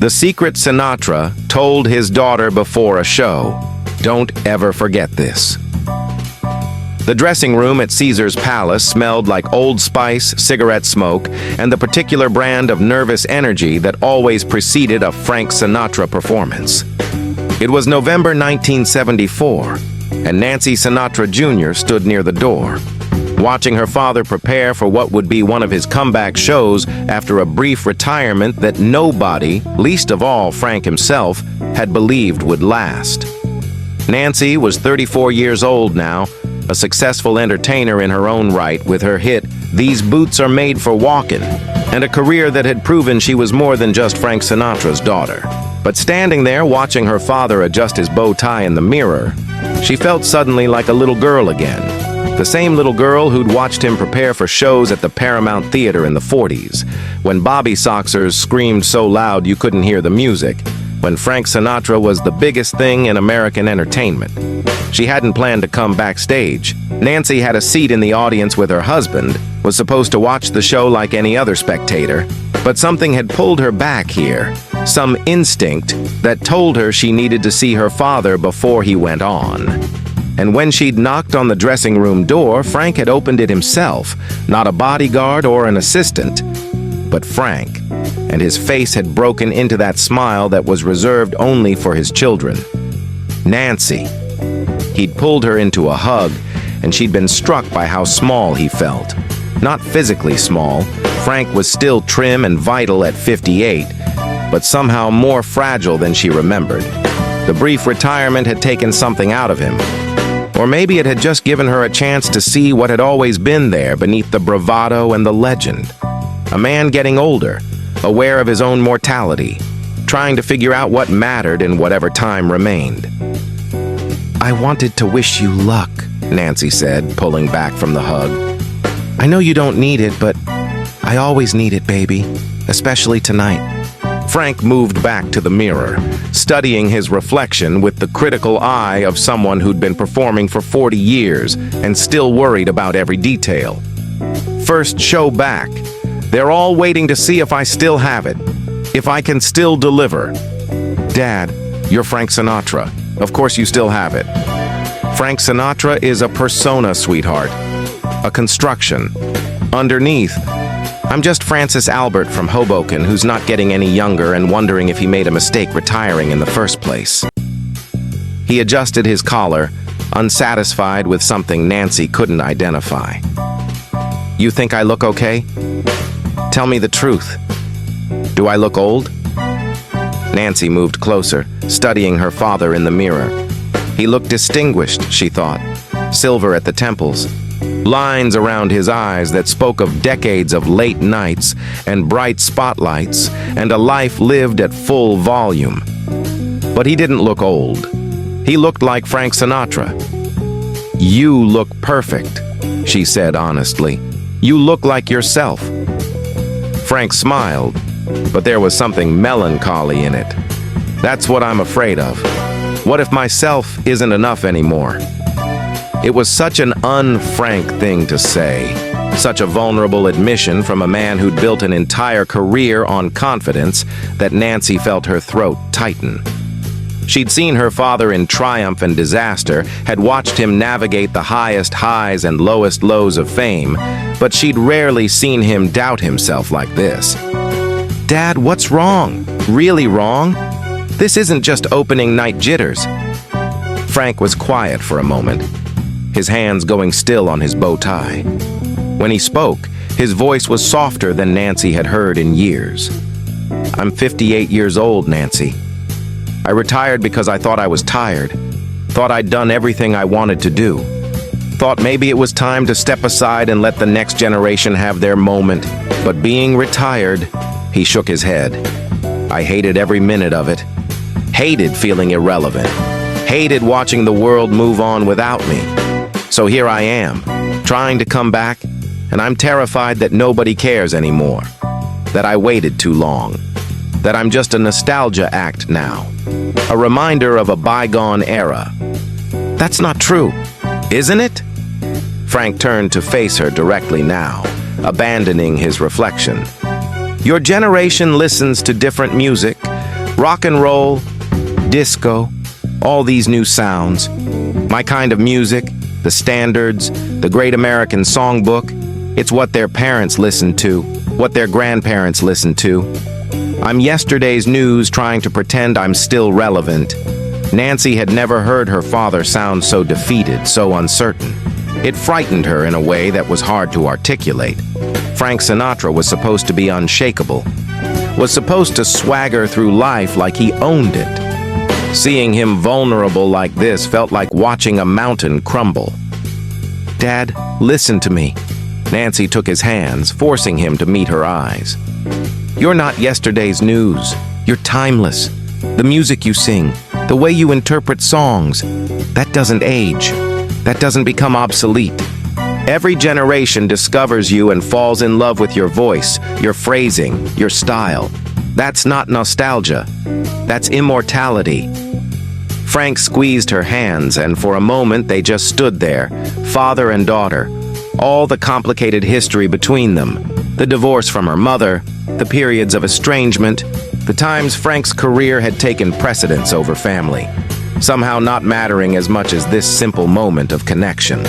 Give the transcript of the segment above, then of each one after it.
The secret Sinatra told his daughter before a show, "Don't ever forget this." The dressing room at Caesar's Palace smelled like Old Spice, cigarette smoke, and the particular brand of nervous energy that always preceded a Frank Sinatra performance. It was November 1974, and Nancy Sinatra Jr. stood near the door, watching her father prepare for what would be one of his comeback shows after a brief retirement that nobody, least of all Frank himself, had believed would last. Nancy was 34 years old now, a successful entertainer in her own right with her hit "These Boots Are Made for Walkin'," and a career that had proven she was more than just Frank Sinatra's daughter. But standing there watching her father adjust his bow tie in the mirror, she felt suddenly like a little girl again. The same little girl who'd watched him prepare for shows at the Paramount Theater in the 40s, when Bobby Soxers screamed so loud you couldn't hear the music, when Frank Sinatra was the biggest thing in American entertainment. She hadn't planned to come backstage. Nancy had a seat in the audience with her husband, was supposed to watch the show like any other spectator, but something had pulled her back here, some instinct that told her she needed to see her father before he went on. And when she'd knocked on the dressing room door, Frank had opened it himself, not a bodyguard or an assistant, but Frank, and his face had broken into that smile that was reserved only for his children. Nancy. He'd pulled her into a hug, and she'd been struck by how small he felt. Not physically small, Frank was still trim and vital at 58, but somehow more fragile than she remembered. The brief retirement had taken something out of him. Or maybe it had just given her a chance to see what had always been there beneath the bravado and the legend. A man getting older, aware of his own mortality, trying to figure out what mattered in whatever time remained. "I wanted to wish you luck," Nancy said, pulling back from the hug. "I know you don't need it, but I always need it, baby, especially tonight." Frank moved back to the mirror, studying his reflection with the critical eye of someone who'd been performing for 40 years and still worried about every detail. "First show back. They're all waiting to see if I still have it, if I can still deliver." "Dad, you're Frank Sinatra. Of course you still have it." "Frank Sinatra is a persona, sweetheart. A construction. Underneath, I'm just Francis Albert from Hoboken who's not getting any younger and wondering if he made a mistake retiring in the first place." He adjusted his collar, unsatisfied with something Nancy couldn't identify. "You think I look okay? Tell me the truth. Do I look old?" Nancy moved closer, studying her father in the mirror. He looked distinguished, she thought. Silver at the temples, lines around his eyes that spoke of decades of late nights and bright spotlights and a life lived at full volume. But he didn't look old. He looked like Frank Sinatra. "You look perfect," she said honestly. "You look like yourself." Frank smiled, but there was something melancholy in it. "That's what I'm afraid of. What if myself isn't enough anymore?" It was such an un-Frank thing to say, such a vulnerable admission from a man who'd built an entire career on confidence that Nancy felt her throat tighten. She'd seen her father in triumph and disaster, had watched him navigate the highest highs and lowest lows of fame, but she'd rarely seen him doubt himself like this. "Dad, what's wrong? Really wrong? This isn't just opening night jitters." Frank was quiet for a moment, his hands going still on his bow tie. When he spoke, his voice was softer than Nancy had heard in years. "I'm 58 years old, Nancy. I retired because I thought I was tired, thought I'd done everything I wanted to do, thought maybe it was time to step aside and let the next generation have their moment. But being retired," he shook his head, "I hated every minute of it. Hated feeling irrelevant. Hated watching the world move on without me. So here I am, trying to come back, and I'm terrified that nobody cares anymore, that I waited too long, that I'm just a nostalgia act now, a reminder of a bygone era." "That's not true, isn't it?" Frank turned to face her directly now, abandoning his reflection. "Your generation listens to different music, Rock and roll, disco, all these new sounds. My kind of music, the standards, the Great American Songbook, it's what their parents listened to, what their grandparents listened to. I'm yesterday's news trying to pretend I'm still relevant. Nancy had never heard her father sound so defeated, so uncertain. It frightened her in a way that was hard to articulate. Frank Sinatra was supposed to be unshakable, was supposed to swagger through life like he owned it. Seeing him vulnerable like this felt like watching a mountain crumble. "Dad, listen to me." Nancy took his hands, forcing him to meet her eyes. "You're not yesterday's news. You're timeless. The music you sing, the way you interpret songs, that doesn't age. That doesn't become obsolete. Every generation discovers you and falls in love with your voice, your phrasing, your style. That's not nostalgia. That's immortality." Frank squeezed her hands, and for a moment they just stood there, father and daughter. All the complicated history between them, the divorce from her mother, the periods of estrangement, the times Frank's career had taken precedence over family, somehow not mattering as much as this simple moment of connection.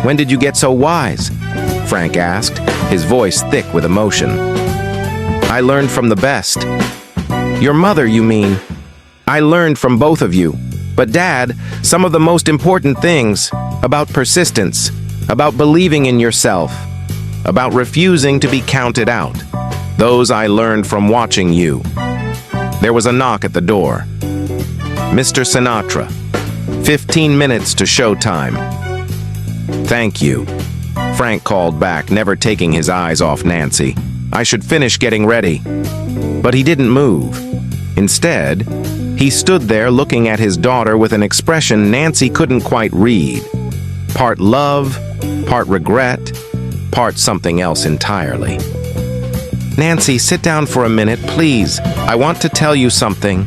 "When did you get so wise?" Frank asked, his voice thick with emotion. "I learned from the best." "Your mother, you mean?" "I learned from both of you. But Dad, some of the most important things, about persistence, about believing in yourself, about refusing to be counted out, those I learned from watching you." There was a knock at the door. "Mr. Sinatra, 15 minutes to showtime." "Thank you," Frank called back, never taking his eyes off Nancy. "I should finish getting ready." But he didn't move. Instead, he stood there looking at his daughter with an expression Nancy couldn't quite read. Part love, part regret, part something else entirely. "Nancy, sit down for a minute, please. I want to tell you something."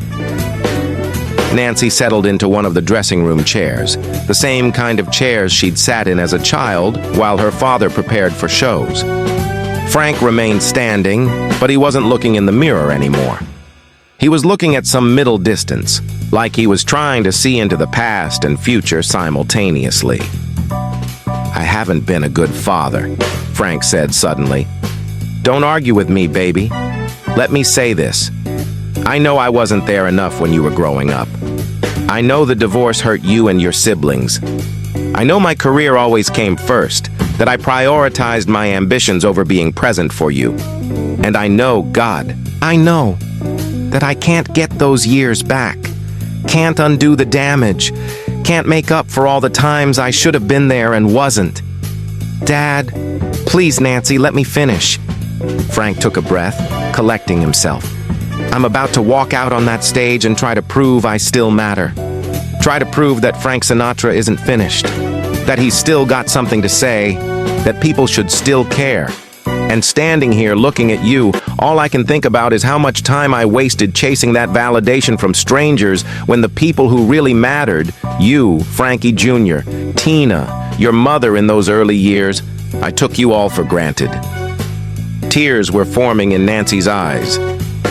Nancy settled into one of the dressing room chairs, the same kind of chairs she'd sat in as a child while her father prepared for shows. Frank remained standing, but he wasn't looking in the mirror anymore. He was looking at some middle distance, like he was trying to see into the past and future simultaneously. "I haven't been a good father," Frank said suddenly. "Don't argue with me, baby. Let me say this. I know I wasn't there enough when you were growing up. I know the divorce hurt you and your siblings. I know my career always came first, that I prioritized my ambitions over being present for you. And I know, God, I know that I can't get those years back, can't undo the damage, can't make up for all the times I should have been there and wasn't. Dad, please, Nancy, let me finish." Frank took a breath, collecting himself. "I'm about to walk out on that stage and try to prove I still matter. Try to prove that Frank Sinatra isn't finished, that he's still got something to say, that people should still care. And standing here looking at you, all I can think about is how much time I wasted chasing that validation from strangers when the people who really mattered, you, Frankie Jr., Tina, your mother in those early years, I took you all for granted." Tears were forming in Nancy's eyes.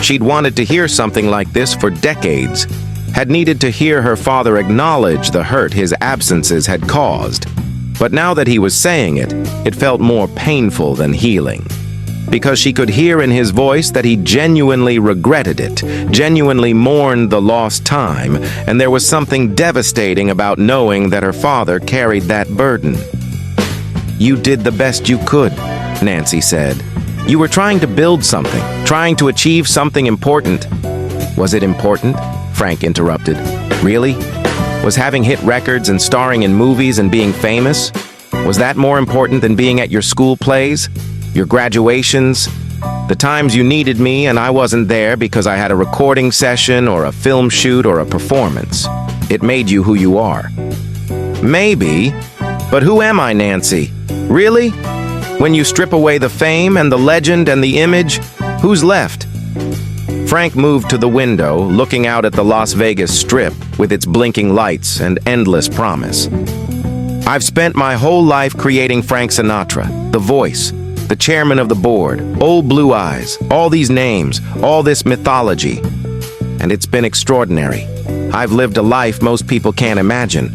She'd wanted to hear something like this for decades, had needed to hear her father acknowledge the hurt his absences had caused. But now that he was saying it, it felt more painful than healing. Because she could hear in his voice that he genuinely regretted it, genuinely mourned the lost time, and there was something devastating about knowing that her father carried that burden. "You did the best you could," Nancy said. "You were trying to build something, trying to achieve something important." "Was it important?" Frank interrupted. "Really? Was having hit records and starring in movies and being famous? Was that more important than being at your school plays? Your graduations? The times you needed me and I wasn't there because I had a recording session or a film shoot or a performance. It made you who you are." "Maybe, but who am I, Nancy? Really? When you strip away the fame and the legend and the image, who's left?" Frank moved to the window, looking out at the Las Vegas Strip with its blinking lights and endless promise. "I've spent my whole life creating Frank Sinatra, the voice, the chairman of the board, Old Blue Eyes, all these names, all this mythology. and it's been extraordinary. I've lived a life most people can't imagine.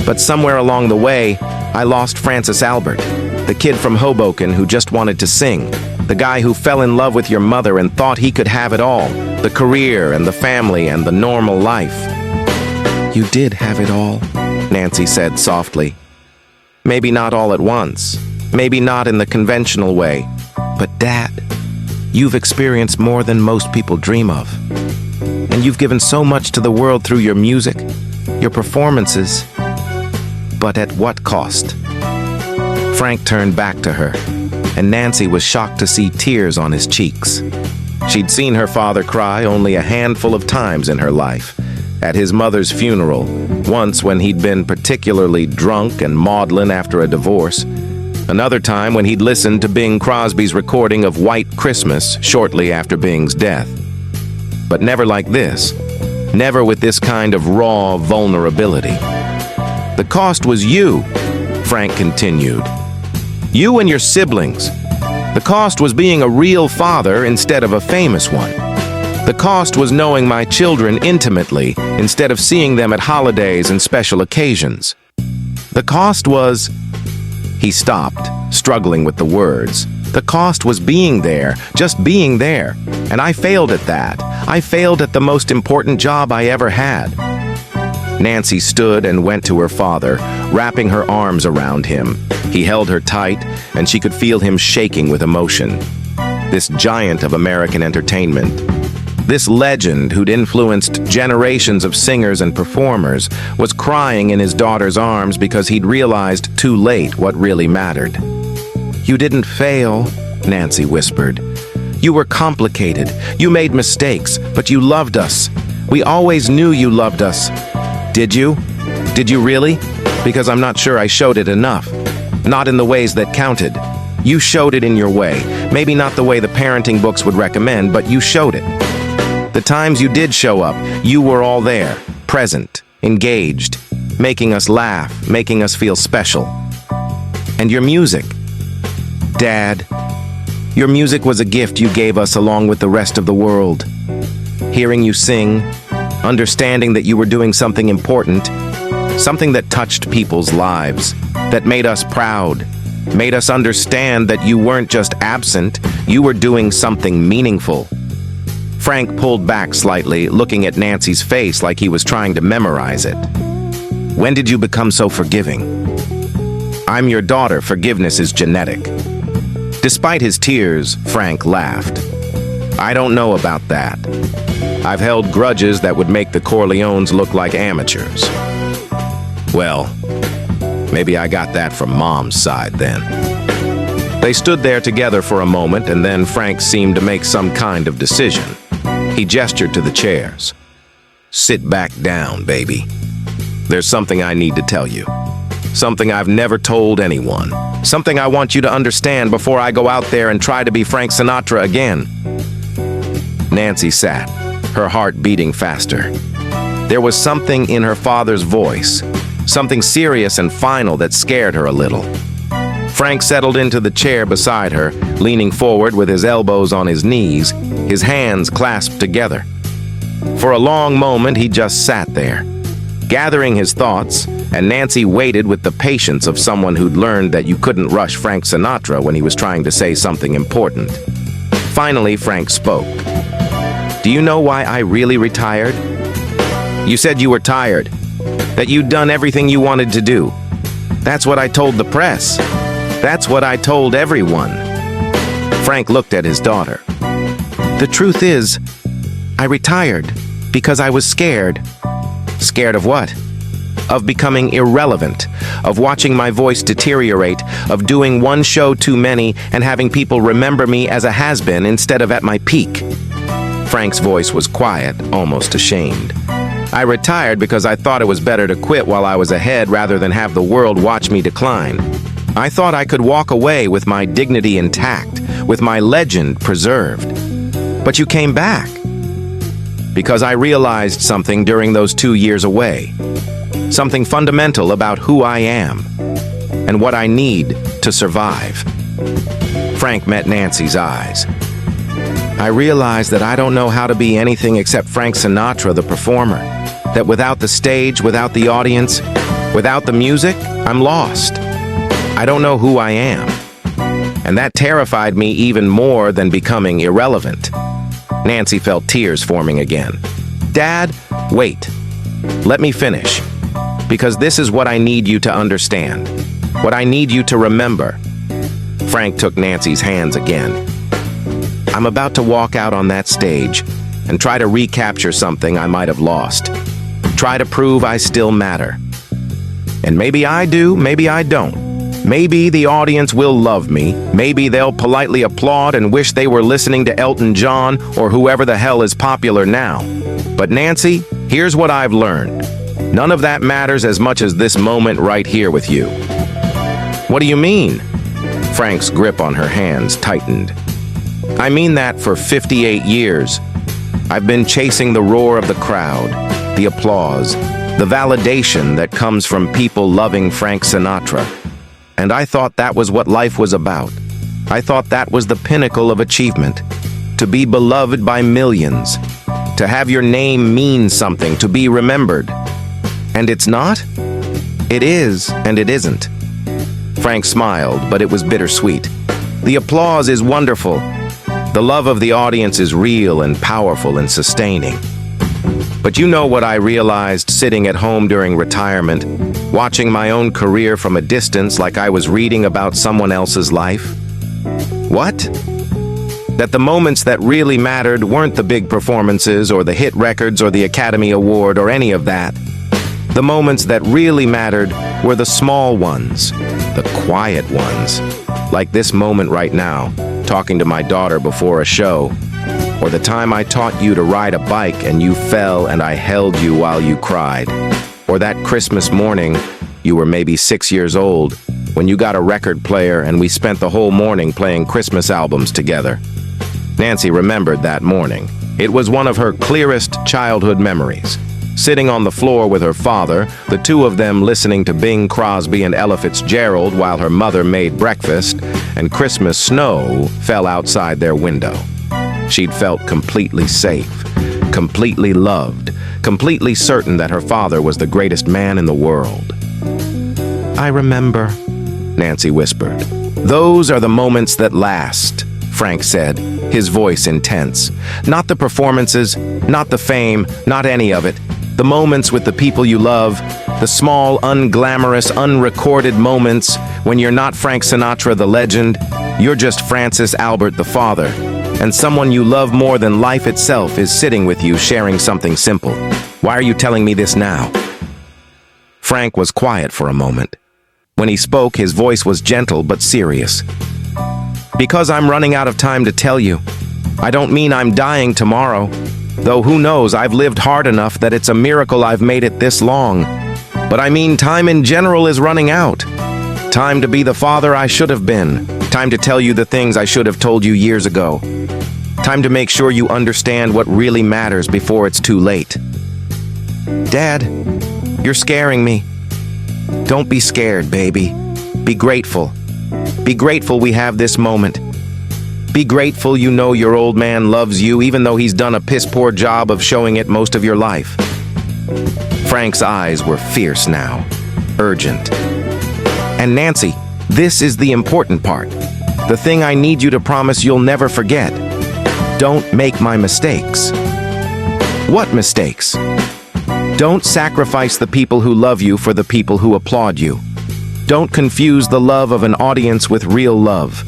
But somewhere along the way, I lost Francis Albert, the kid from Hoboken who just wanted to sing, the guy who fell in love with your mother and thought he could have it all, the career and the family and the normal life. You did have it all, Nancy said softly. Maybe not all at once, maybe not in the conventional way, but Dad, you've experienced more than most people dream of. And you've given so much to the world through your music, your performances. But at what cost? Frank turned back to her, and Nancy was shocked to see tears on his cheeks. She'd seen her father cry only a handful of times in her life. At his mother's funeral, once when he'd been particularly drunk and maudlin after a divorce, another time when he'd listened to Bing Crosby's recording of White Christmas shortly after Bing's death. But never like this. Never with this kind of raw vulnerability. The cost was you, Frank continued. You and your siblings. The cost was being a real father instead of a famous one. The cost was knowing my children intimately instead of seeing them at holidays and special occasions. The cost was... He stopped, struggling with the words. The cost was being there, just being there. And I failed at that. I failed at the most important job I ever had. Nancy stood and went to her father, wrapping her arms around him. He held her tight, and she could feel him shaking with emotion. This giant of American entertainment, this legend who'd influenced generations of singers and performers, was crying in his daughter's arms because he'd realized too late what really mattered. You didn't fail, Nancy whispered. You were complicated. You made mistakes, but you loved us. We always knew you loved us. Did you? Did you really? Because I'm not sure I showed it enough. Not in the ways that counted. You showed it in your way. Maybe not the way the parenting books would recommend, but you showed it. The times you did show up, you were all there, present, engaged, making us laugh, making us feel special. And your music. Dad, your music was a gift you gave us along with the rest of the world. Hearing you sing, understanding that you were doing something important, something that touched people's lives, that made us proud, made us understand that you weren't just absent, you were doing something meaningful. Frank pulled back slightly, looking at Nancy's face like he was trying to memorize it. When did you become so forgiving? I'm your daughter, forgiveness is genetic. Despite his tears, Frank laughed. I don't know about that. I've held grudges that would make the Corleones look like amateurs. Well, maybe I got that from Mom's side then. They stood there together for a moment, and then Frank seemed to make some kind of decision. He gestured to the chairs. Sit back down, baby. There's something I need to tell you. Something I've never told anyone. Something I want you to understand before I go out there and try to be Frank Sinatra again. Nancy sat, her heart beating faster. There was something in her father's voice, something serious and final that scared her a little. Frank settled into the chair beside her, leaning forward with his elbows on his knees, his hands clasped together. For a long moment, he just sat there, gathering his thoughts, and Nancy waited with the patience of someone who'd learned that you couldn't rush Frank Sinatra when he was trying to say something important. Finally, Frank spoke. Do you know why I really retired? You said you were tired, that you'd done everything you wanted to do. That's what I told the press. That's what I told everyone. Frank looked at his daughter. The truth is, I retired because I was scared. Scared of what? Of becoming irrelevant, of watching my voice deteriorate, of doing one show too many and having people remember me as a has-been instead of at my peak. Frank's voice was quiet, almost ashamed. I retired because I thought it was better to quit while I was ahead rather than have the world watch me decline. I thought I could walk away with my dignity intact, with my legend preserved. But you came back. Because I realized something during those 2 years away. Something fundamental about who I am and what I need to survive. Frank met Nancy's eyes. I realized that I don't know how to be anything except Frank Sinatra, the performer. That without the stage, without the audience, without the music, I'm lost. I don't know who I am. And that terrified me even more than becoming irrelevant. Nancy felt tears forming again. Dad, wait. Let me finish. Because this is what I need you to understand. What I need you to remember. Frank took Nancy's hands again. I'm about to walk out on that stage and try to recapture something I might have lost. Try to prove I still matter. And maybe I do, maybe I don't. Maybe the audience will love me. Maybe they'll politely applaud and wish they were listening to Elton John or whoever the hell is popular now. But Nancy, here's what I've learned. None of that matters as much as this moment right here with you. What do you mean? Frank's grip on her hands tightened. I mean that for 58 years, I've been chasing the roar of the crowd, the applause, the validation that comes from people loving Frank Sinatra. And I thought that was what life was about. I thought that was the pinnacle of achievement. To be beloved by millions. To have your name mean something, to be remembered. And it's not? It is, and it isn't. Frank smiled, but it was bittersweet. The applause is wonderful. The love of the audience is real and powerful and sustaining. But you know what I realized sitting at home during retirement, watching my own career from a distance like I was reading about someone else's life? What? That the moments that really mattered weren't the big performances or the hit records or the Academy Award or any of that. The moments that really mattered were the small ones, the quiet ones, like this moment right now, talking to my daughter before a show, or the time I taught you to ride a bike and you fell and I held you while you cried, or that Christmas morning, you were maybe 6 years old, when you got a record player and we spent the whole morning playing Christmas albums together. Nancy remembered that morning. It was one of her clearest childhood memories. Sitting on the floor with her father, the two of them listening to Bing Crosby and Ella Fitzgerald while her mother made breakfast, and Christmas snow fell outside their window. She'd felt completely safe, completely loved, completely certain that her father was the greatest man in the world. I remember, Nancy whispered. Those are the moments that last, Frank said, his voice intense. Not the performances, not the fame, not any of it. The moments with the people you love, the small, unglamorous, unrecorded moments when you're not Frank Sinatra the legend, you're just Francis Albert the father, and someone you love more than life itself is sitting with you sharing something simple. Why are you telling me this now? Frank was quiet for a moment. When he spoke, his voice was gentle but serious. Because I'm running out of time to tell you. I don't mean I'm dying tomorrow. Though who knows, I've lived hard enough that it's a miracle I've made it this long. But I mean time in general is running out. Time to be the father I should have been. Time to tell you the things I should have told you years ago. Time to make sure you understand what really matters before it's too late. Dad, you're scaring me. Don't be scared, baby. Be grateful. Be grateful we have this moment. Be grateful you know your old man loves you even though he's done a piss-poor job of showing it most of your life. Frank's eyes were fierce now, urgent. And Nancy, this is the important part. The thing I need you to promise you'll never forget. Don't make my mistakes. What mistakes? Don't sacrifice the people who love you for the people who applaud you. Don't confuse the love of an audience with real love.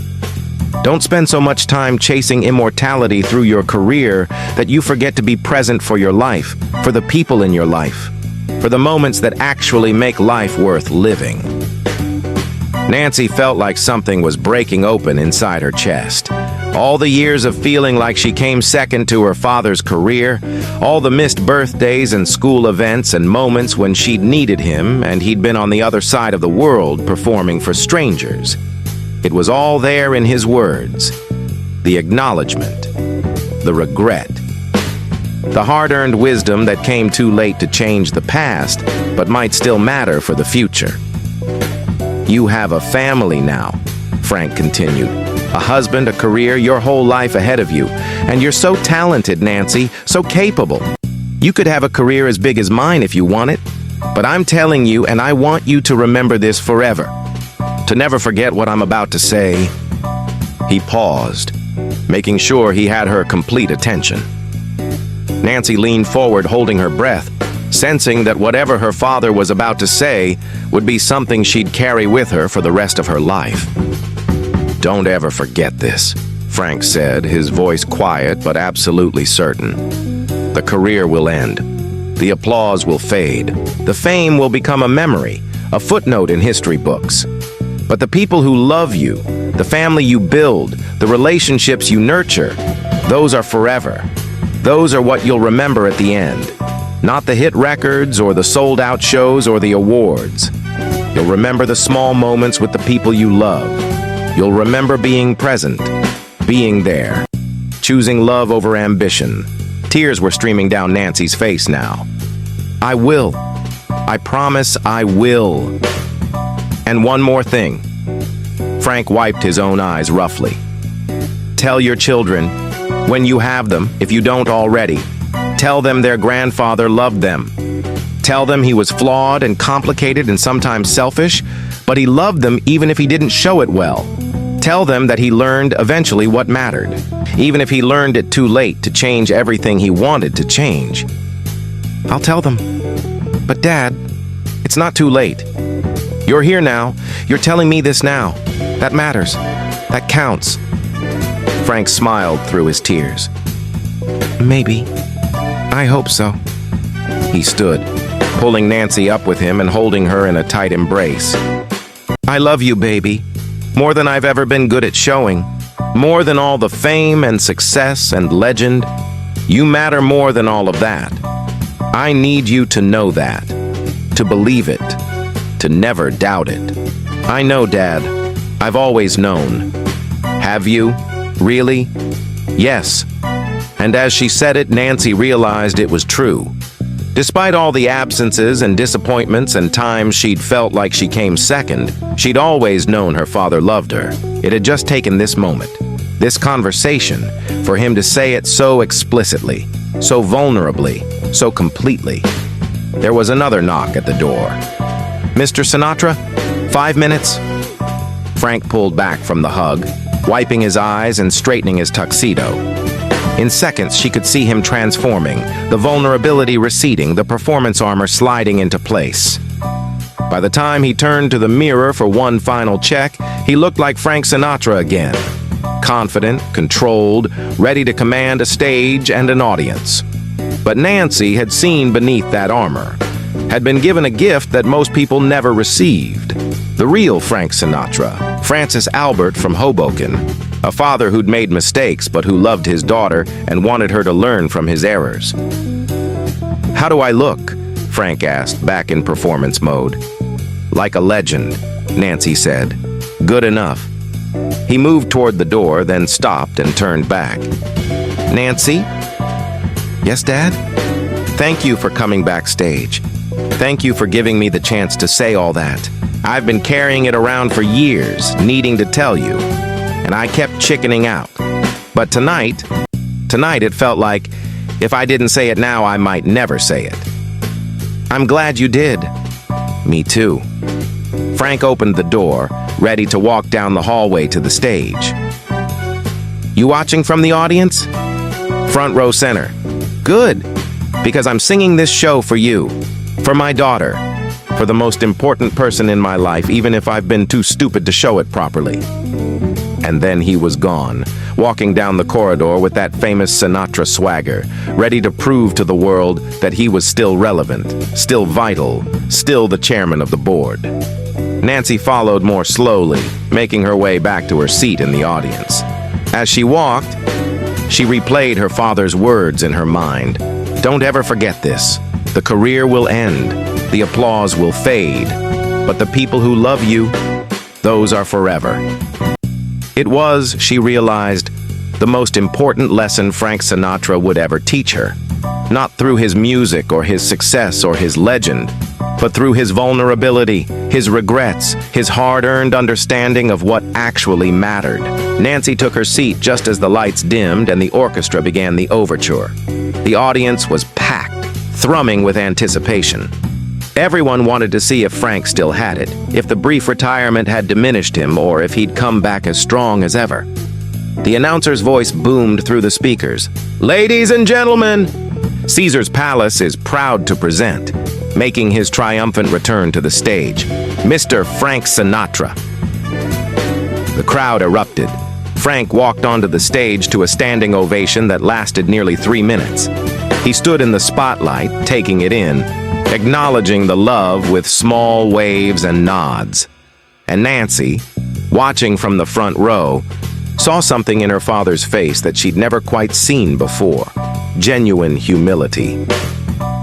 Don't spend so much time chasing immortality through your career that you forget to be present for your life, for the people in your life, for the moments that actually make life worth living. Nancy felt like something was breaking open inside her chest. All the years of feeling like she came second to her father's career, all the missed birthdays and school events and moments when she'd needed him and he'd been on the other side of the world performing for strangers. It was all there in his words. The acknowledgement, the regret, the hard-earned wisdom that came too late to change the past, but might still matter for the future. You have a family now, Frank continued. A husband, a career, your whole life ahead of you. And you're so talented, Nancy, so capable. You could have a career as big as mine if you want it. But I'm telling you, and I want you to remember this forever. To never forget what I'm about to say. He paused, making sure he had her complete attention. Nancy leaned forward, holding her breath, sensing that whatever her father was about to say would be something she'd carry with her for the rest of her life. "Don't ever forget this," Frank said, his voice quiet but absolutely certain. "The career will end. The applause will fade. The fame will become a memory, a footnote in history books. But the people who love you, the family you build, the relationships you nurture, those are forever. Those are what you'll remember at the end. Not the hit records or the sold-out shows or the awards. You'll remember the small moments with the people you love. You'll remember being present, being there, choosing love over ambition." Tears were streaming down Nancy's face now. "I will. I promise I will. And one more thing." Frank wiped his own eyes roughly. "Tell your children, when you have them, if you don't already, tell them their grandfather loved them. Tell them he was flawed and complicated and sometimes selfish, but he loved them even if he didn't show it well. Tell them that he learned eventually what mattered, even if he learned it too late to change everything he wanted to change." "I'll tell them. But Dad, it's not too late. You're here now. You're telling me this now. That matters. That counts." Frank smiled through his tears. "Maybe. I hope so." He stood, pulling Nancy up with him and holding her in a tight embrace. "I love you, baby. More than I've ever been good at showing. More than all the fame and success and legend. You matter more than all of that. I need you to know that. To believe it. To never doubt it. I know, Dad. I've always known." "Have you? Really?" "Yes." And as she said it, Nancy realized it was true. Despite all the absences and disappointments and times she'd felt like she came second, she'd always known her father loved her. It had just taken this moment, this conversation, for him to say it so explicitly, so vulnerably, so completely. There was another knock at the door. "Mr. Sinatra, 5 minutes?" Frank pulled back from the hug, wiping his eyes and straightening his tuxedo. In seconds, she could see him transforming, the vulnerability receding, the performance armor sliding into place. By the time he turned to the mirror for one final check, he looked like Frank Sinatra again. Confident, controlled, ready to command a stage and an audience. But Nancy had seen beneath that armor, had been given a gift that most people never received. The real Frank Sinatra, Francis Albert from Hoboken, a father who'd made mistakes but who loved his daughter and wanted her to learn from his errors. "How do I look?" Frank asked, back in performance mode. "Like a legend," Nancy said. "Good enough." He moved toward the door, then stopped and turned back. "Nancy?" "Yes, Dad?" "Thank you for coming backstage. Thank you for giving me the chance to say all that. I've been carrying it around for years, needing to tell you. And I kept chickening out. But tonight it felt like if I didn't say it now, I might never say it. I'm glad you did." "Me too." Frank opened the door, ready to walk down the hallway to the stage. "You watching from the audience?" "Front row center." "Good, because I'm singing this show for you, for my daughter, for the most important person in my life, even if I've been too stupid to show it properly." And then he was gone, walking down the corridor with that famous Sinatra swagger, ready to prove to the world that he was still relevant, still vital, still the chairman of the board. Nancy followed more slowly, making her way back to her seat in the audience. As she walked, she replayed her father's words in her mind. "Don't ever forget this. The career will end. The applause will fade. But the people who love you, those are forever." It was, she realized, the most important lesson Frank Sinatra would ever teach her. Not through his music or his success or his legend, but through his vulnerability, his regrets, his hard-earned understanding of what actually mattered. Nancy took her seat just as the lights dimmed and the orchestra began the overture. The audience was packed, thrumming with anticipation. Everyone wanted to see if Frank still had it, if the brief retirement had diminished him, or if he'd come back as strong as ever. The announcer's voice boomed through the speakers. "Ladies and gentlemen, Caesar's Palace is proud to present, making his triumphant return to the stage, Mr. Frank Sinatra." The crowd erupted. Frank walked onto the stage to a standing ovation that lasted nearly 3 minutes. He stood in the spotlight, taking it in, acknowledging the love with small waves and nods. And Nancy, watching from the front row, saw something in her father's face that she'd never quite seen before: genuine humility.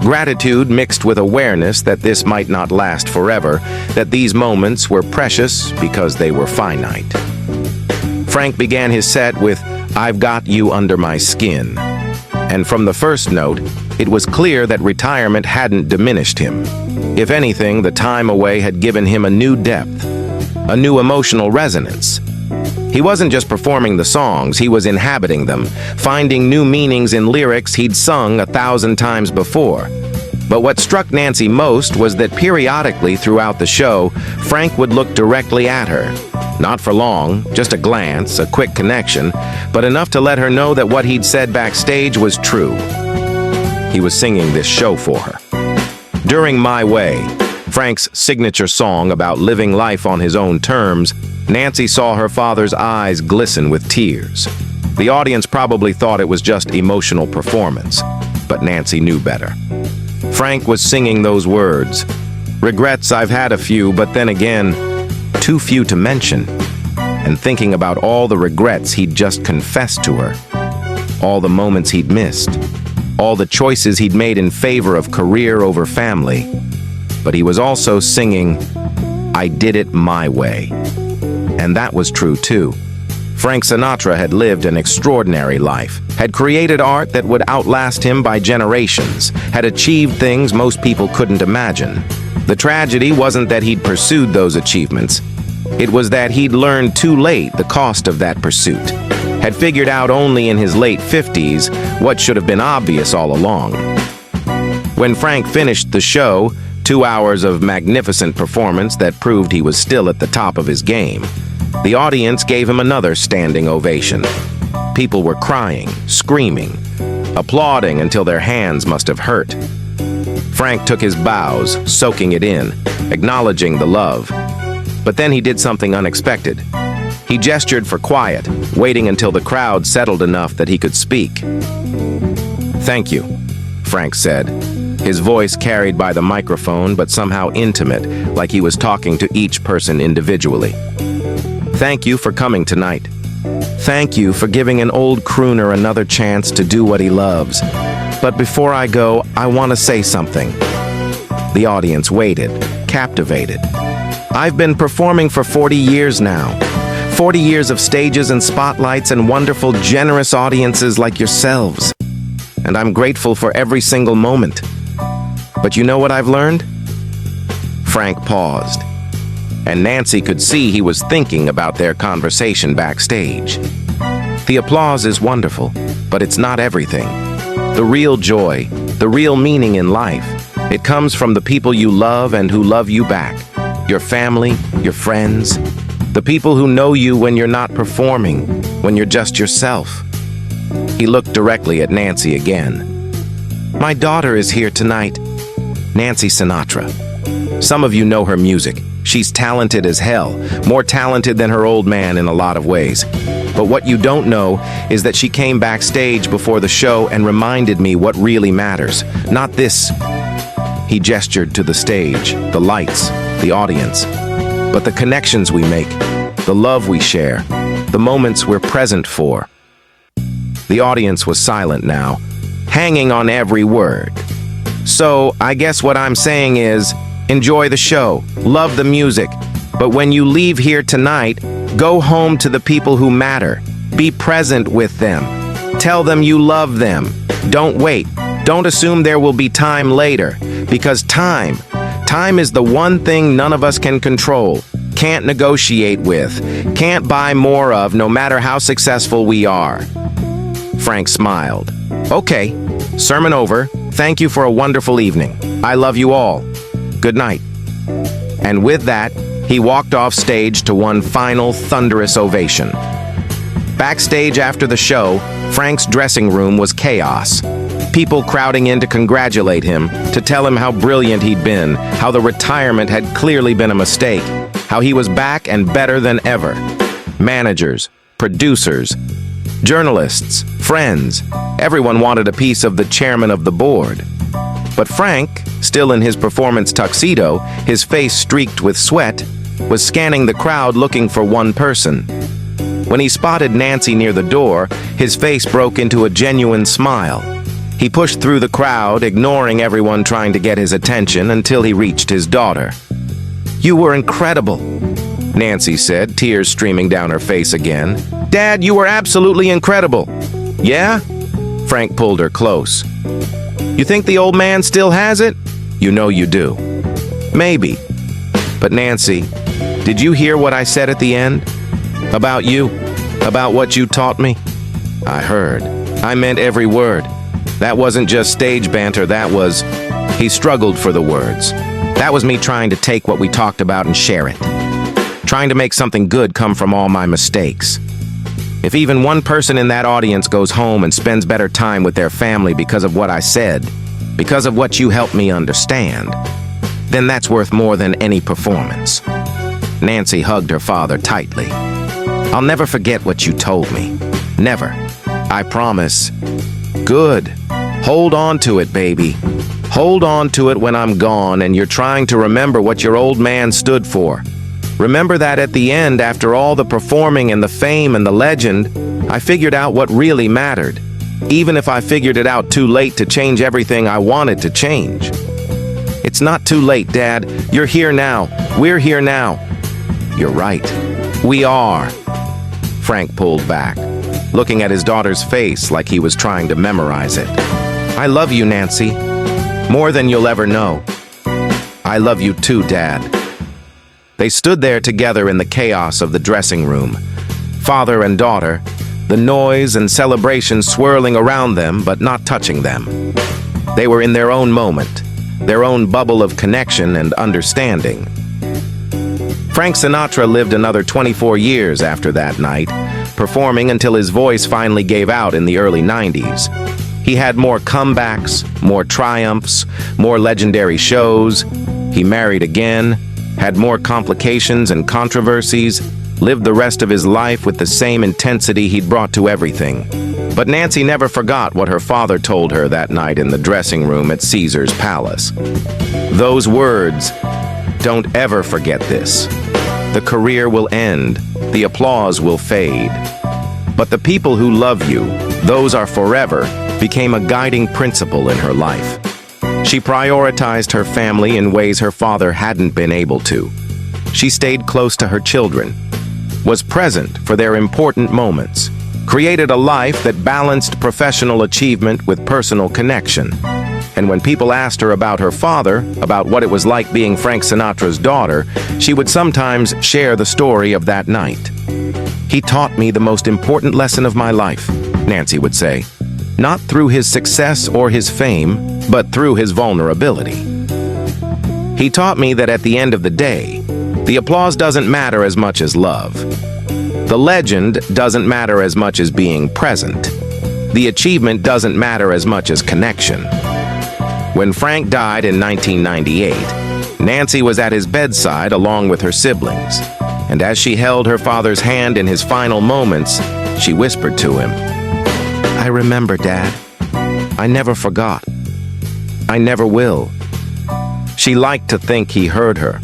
Gratitude mixed with awareness that this might not last forever, that these moments were precious because they were finite. Frank began his set with "I've Got You Under My Skin." And from the first note, it was clear that retirement hadn't diminished him. If anything, the time away had given him a new depth, a new emotional resonance. He wasn't just performing the songs, he was inhabiting them, finding new meanings in lyrics he'd sung 1,000 times before. But what struck Nancy most was that periodically throughout the show, Frank would look directly at her. Not for long, just a glance, a quick connection, but enough to let her know that what he'd said backstage was true. He was singing this show for her. During My Way, Frank's signature song about living life on his own terms, Nancy saw her father's eyes glisten with tears. The audience probably thought it was just emotional performance, but Nancy knew better. Frank was singing those words. Regrets, I've had a few, but then again, too few to mention. And thinking about all the regrets he'd just confessed to her, all the moments he'd missed, all the choices he'd made in favor of career over family. But he was also singing, I did it my way. And that was true too. Frank Sinatra had lived an extraordinary life, had created art that would outlast him by generations, had achieved things most people couldn't imagine. The tragedy wasn't that he'd pursued those achievements. It was that he'd learned too late the cost of that pursuit, had figured out only in his late 50s what should have been obvious all along. When Frank finished the show, 2 hours of magnificent performance that proved he was still at the top of his game, the audience gave him another standing ovation. People were crying, screaming, applauding until their hands must have hurt. Frank took his bows, soaking it in, acknowledging the love. But then he did something unexpected. He gestured for quiet, waiting until the crowd settled enough that he could speak. "Thank you," Frank said, his voice carried by the microphone but somehow intimate, like he was talking to each person individually. "Thank you for coming tonight. Thank you for giving an old crooner another chance to do what he loves. But before I go, I want to say something." The audience waited, captivated. "I've been performing for 40 years now. 40 years of stages and spotlights and wonderful, generous audiences like yourselves. And I'm grateful for every single moment. But you know what I've learned?" Frank paused, and Nancy could see he was thinking about their conversation backstage. The applause is wonderful, but it's not everything. The real joy, the real meaning in life, it comes from the people you love and who love you back. Your family, your friends, the people who know you when you're not performing, when you're just yourself. He looked directly at Nancy again. "My daughter is here tonight, Nancy Sinatra. Some of you know her music. She's talented as hell, more talented than her old man in a lot of ways. But what you don't know is that she came backstage before the show and reminded me what really matters. Not this." He gestured to the stage, the lights, the audience. "But the connections we make, the love we share, the moments we're present for." The audience was silent now, hanging on every word. "So, I guess what I'm saying is, enjoy the show, love the music, but when you leave here tonight, go home to the people who matter. Be present with them. Tell them you love them. Don't wait. Don't assume there will be time later, because time is the one thing none of us can control. can't negotiate with, can't buy more of, no matter how successful we are." Frank smiled. "Okay, sermon over. Thank you for a wonderful evening. I love you all. Good night." And with that, he walked off stage to one final thunderous ovation. Backstage after the show, Frank's dressing room was chaos. People crowding in to congratulate him, to tell him how brilliant he'd been, how the retirement had clearly been a mistake, how he was back and better than ever. Managers, producers, journalists, friends, everyone wanted a piece of the chairman of the board. But Frank, still in his performance tuxedo, his face streaked with sweat, was scanning the crowd looking for one person. When he spotted Nancy near the door, his face broke into a genuine smile. He pushed through the crowd, ignoring everyone trying to get his attention, until he reached his daughter. "You were incredible," Nancy said, tears streaming down her face again. "Dad, you were absolutely incredible." "Yeah?" Frank pulled her close. "You think the old man still has it?" "You know you do." "Maybe. But Nancy, did you hear what I said at the end? About you? About what you taught me?" "I heard. I meant every word. That wasn't just stage banter, that was..." He struggled for the words. "That was me trying to take what we talked about and share it. Trying to make something good come from all my mistakes. If even one person in that audience goes home and spends better time with their family because of what I said, because of what you helped me understand, then that's worth more than any performance." Nancy hugged her father tightly. "I'll never forget what you told me. Never. I promise." "Good. Hold on to it, baby. Hold on to it when I'm gone and you're trying to remember what your old man stood for. Remember that at the end, after all the performing and the fame and the legend, I figured out what really mattered, even if I figured it out too late to change everything I wanted to change." "It's not too late, Dad. You're here now. We're here now." "You're right. We are." Frank pulled back, looking at his daughter's face like he was trying to memorize it. "I love you, Nancy. More than you'll ever know." "I love you too, Dad." They stood there together in the chaos of the dressing room, father and daughter, the noise and celebration swirling around them but not touching them. They were in their own moment, their own bubble of connection and understanding. Frank Sinatra lived another 24 years after that night, performing until his voice finally gave out in the early 90s. He had more comebacks, more triumphs, more legendary shows. He married again, had more complications and controversies, lived the rest of his life with the same intensity he'd brought to everything. But Nancy never forgot what her father told her that night in the dressing room at Caesar's palace. Those words, "Don't ever forget this. The career will end, the applause will fade. But the people who love you, those are forever," became a guiding principle in her life. She prioritized her family in ways her father hadn't been able to. She stayed close to her children, was present for their important moments, created a life that balanced professional achievement with personal connection. And when people asked her about her father, about what it was like being Frank Sinatra's daughter, she would sometimes share the story of that night. "He taught me the most important lesson of my life," Nancy would say. "Not through his success or his fame, but through his vulnerability. He taught me that at the end of the day, the applause doesn't matter as much as love. The legend doesn't matter as much as being present. The achievement doesn't matter as much as connection." When Frank died in 1998, Nancy was at his bedside along with her siblings, and as she held her father's hand in his final moments, she whispered to him, "I remember, Dad. I never forgot. I never will." She liked to think he heard her,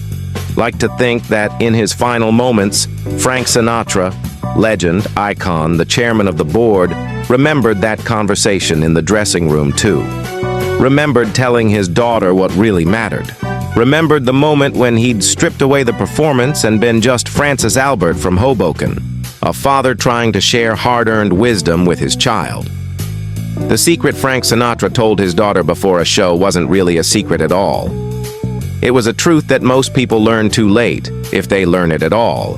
liked to think that in his final moments, Frank Sinatra, legend, icon, the chairman of the board, remembered that conversation in the dressing room too. Remembered telling his daughter what really mattered. Remembered the moment when he'd stripped away the performance and been just Francis Albert from Hoboken, a father trying to share hard-earned wisdom with his child. The secret Frank Sinatra told his daughter before a show wasn't really a secret at all. It was a truth that most people learn too late, if they learn it at all.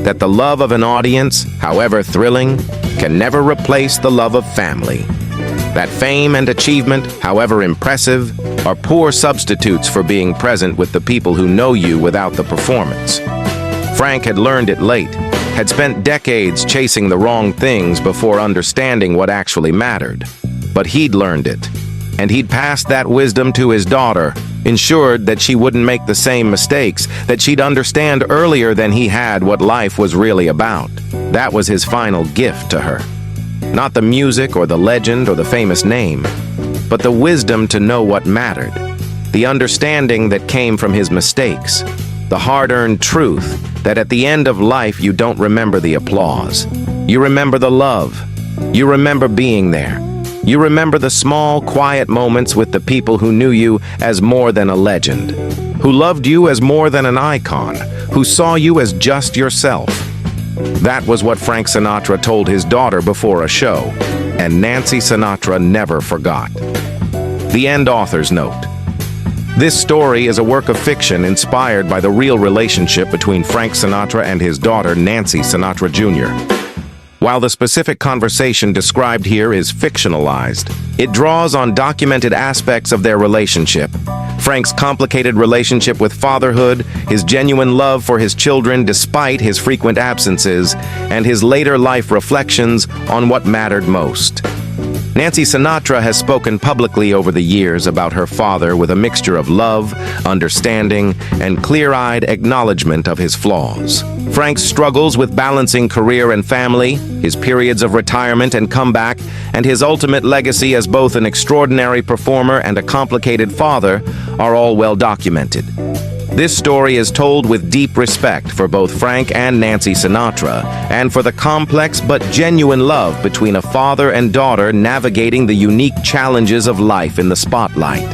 That the love of an audience, however thrilling, can never replace the love of family. That fame and achievement, however impressive, are poor substitutes for being present with the people who know you without the performance. Frank had learned it late, had spent decades chasing the wrong things before understanding what actually mattered. But he'd learned it, and he'd passed that wisdom to his daughter, ensured that she wouldn't make the same mistakes, that she'd understand earlier than he had what life was really about. That was his final gift to her. Not the music or the legend or the famous name, but the wisdom to know what mattered, the understanding that came from his mistakes, the hard-earned truth that at the end of life you don't remember the applause. You remember the love. You remember being there. You remember the small, quiet moments with the people who knew you as more than a legend, who loved you as more than an icon, who saw you as just yourself. That was what Frank Sinatra told his daughter before a show, and Nancy Sinatra never forgot. The end author's note. This story is a work of fiction inspired by the real relationship between Frank Sinatra and his daughter, Nancy Sinatra Jr. While the specific conversation described here is fictionalized, it draws on documented aspects of their relationship. Frank's complicated relationship with fatherhood, his genuine love for his children despite his frequent absences, and his later life reflections on what mattered most. Nancy Sinatra has spoken publicly over the years about her father with a mixture of love, understanding, and clear-eyed acknowledgement of his flaws. Frank's struggles with balancing career and family, his periods of retirement and comeback, and his ultimate legacy as both an extraordinary performer and a complicated father are all well documented. This story is told with deep respect for both Frank and Nancy Sinatra, and for the complex but genuine love between a father and daughter navigating the unique challenges of life in the spotlight.